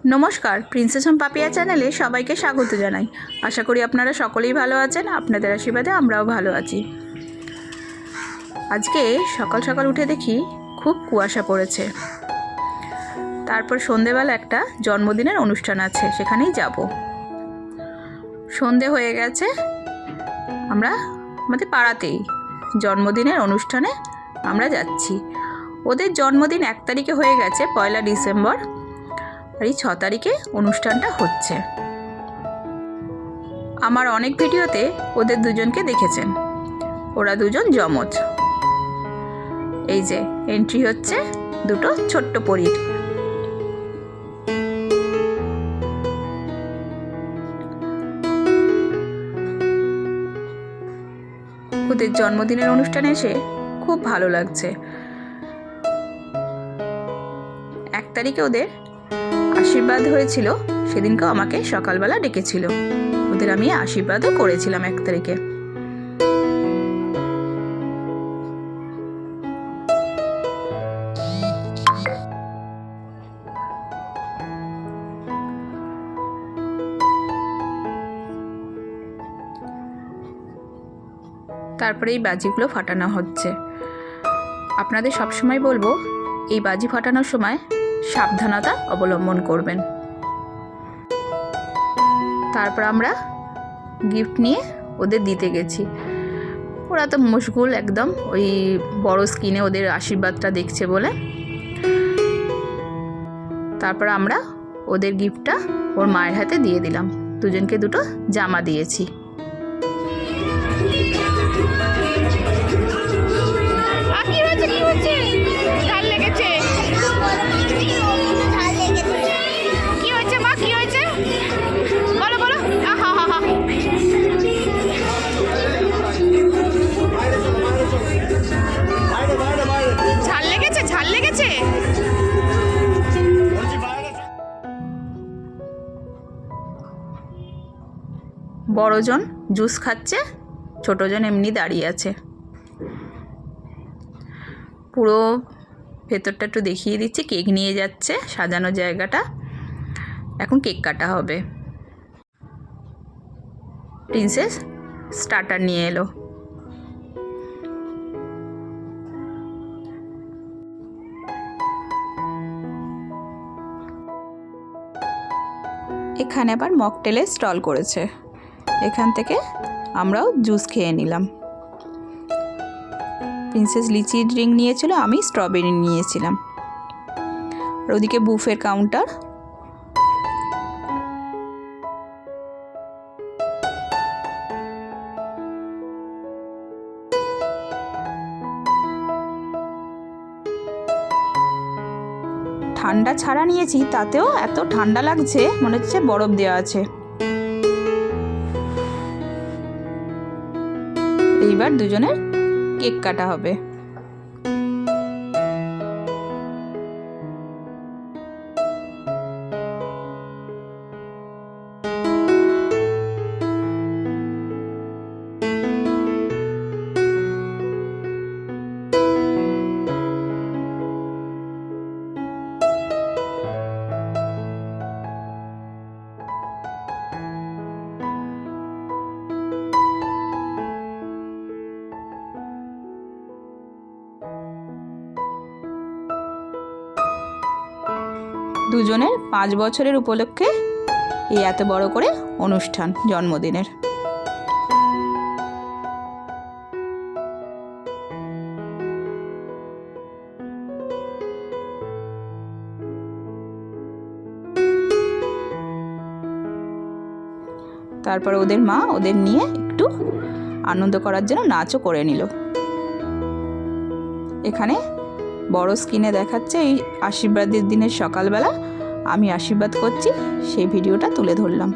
নমস্কার, princess home Papiya চ্যানেলে সবাইকে স্বাগত জানাই। আশা করি আপনারা সকলেই ভালো আছেন। আপনাদের আশীর্বাদে আমরাও ভালো আছি। আজকে সকাল সকাল উঠে দেখি খুব কুয়াশা পড়েছে। তারপর সন্ধেবেলা একটা জন্মদিনের অনুষ্ঠান আছে, সেখানেই যাব। সন্ধে হয়ে গেছে, আমরা আমাদের পাড়াতেই জন্মদিনের অনুষ্ঠানে আমরা যাচ্ছি। ওদের জন্মদিন 1 তারিখে হয়ে গেছে, 1 ডিসেম্বর, আর এই 6 তারিখে অনুষ্ঠানটা হচ্ছে। আমার অনেক ভিডিওতে ওদের দুজনকে দেখেছেন, ওরা দুজন যমজ। এই যে এন্ট্রি হচ্ছে দুটো ছোট্ট পরীর। ওদের জন্মদিনের অনুষ্ঠানে এসে খুব ভালো লাগছে। 1 তারিখে ওদের আশীর্বাদ হয়েছিল, সেদিনকেও আমাকে সকালবেলা ডেকেছিল। ওদের আমি আশীর্বাদও করেছিলাম 1 তারিখে। তারপরে এই বাজিগুলো ফাটানো হচ্ছে। আপনাদের সবসময় বলবো, এই বাজি ফাটানোর সময় সাবধানতা অবলম্বন করবেন। তারপর আমরা গিফট নিয়ে ওদের দিতে গেছি। ওরা তো মশগুল একদম, ওই বড় স্ক্রিনে ওদের আশীর্বাদটা দেখছে বলে। তারপর আমরা ওদের গিফটটা ওর মায়ের হাতে দিয়ে দিলাম। দুজনকে দুটো জামা দিয়েছি। কি হচ্ছে? ঝাল লেগেছে? কি হয়েছে মা, কি হয়েছে? বলো বলো। ঝাল লেগেছে, ঝাল লেগেছে। বড়জন জুস খাচ্ছে, ছোটজন এমনি দাঁড়িয়ে আছে। পুরো ভেতরটা একটু দেখিয়ে দিচ্ছি। কেক নিয়ে যাচ্ছে, সাজানো জায়গাটা। এখন কেক কাটা হবে। প্রিন্সেস স্টার্টার নিয়ে এলো। এখানে আবার মকটেলের স্টল করেছে। এখান থেকে আমরাও জুস খেয়ে নিলাম। প্রিন্সেস লিচি ড্রিঙ্ক নিয়েছিল, আমি স্ট্রবেরি নিয়েছিলাম। আর ওদিকে বুফের কাউন্টার। ঠান্ডা ছাড়া নিয়েছি, তাতেও এত ঠান্ডা লাগছে, মনে হচ্ছে বরফ দেওয়া আছে। এইবার দুজনের কেক কাটা হবে। দুজনের 5 বছরের উপলক্ষে এই এত বড় করে অনুষ্ঠান জন্মদিনের। তারপর ওদের মা ওদের নিয়ে একটু আনন্দ করার জন্য নাচও করে নিল। এখানে বড় স্ক্রিনে দেখাচ্ছে এই আশীর্বাদের দিনের সকালবেলা আমি আশীর্বাদ করছি, সেই ভিডিওটা তুলে ধরলাম।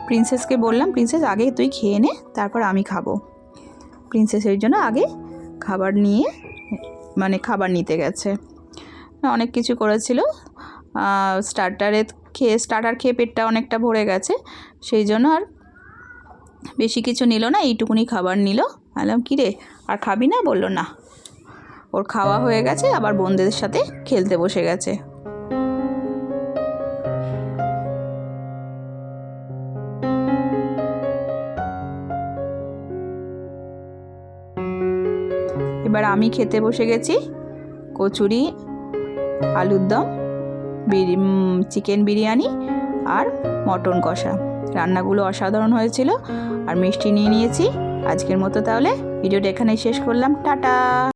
প্রিন্সেসকে বললাম, প্রিন্সেস আগে তুই খেয়ে নে, তারপর আমি খাবো। প্রিন্সেসের জন্য আগে খাবার নিতে গেছে। অনেক কিছু করেছিল। স্টার্টারে স্টার্টার খেয়ে পেটটা অনেকটা ভরে গেছে, সেই জন্য আর বেশি কিছু নিল না, এইটুকুনি খাবার নিল। বললাম কী রে আর খাবি না? বললো না, ওর খাওয়া হয়ে গেছে, আবার বন্ধুদের সাথে খেলতে বসে গেছে। এবার আমি খেতে বসে গেছি কচুরি, আলুর দম, চিকেন বিরিয়ানি আর মটন কষা। রান্নাগুলো অসাধারণ হয়েছিল, আর মিষ্টি নিয়ে নিয়েছি। আজকের মতো তাহলে ভিডিওটা এখানেই শেষ করলাম, টাটা।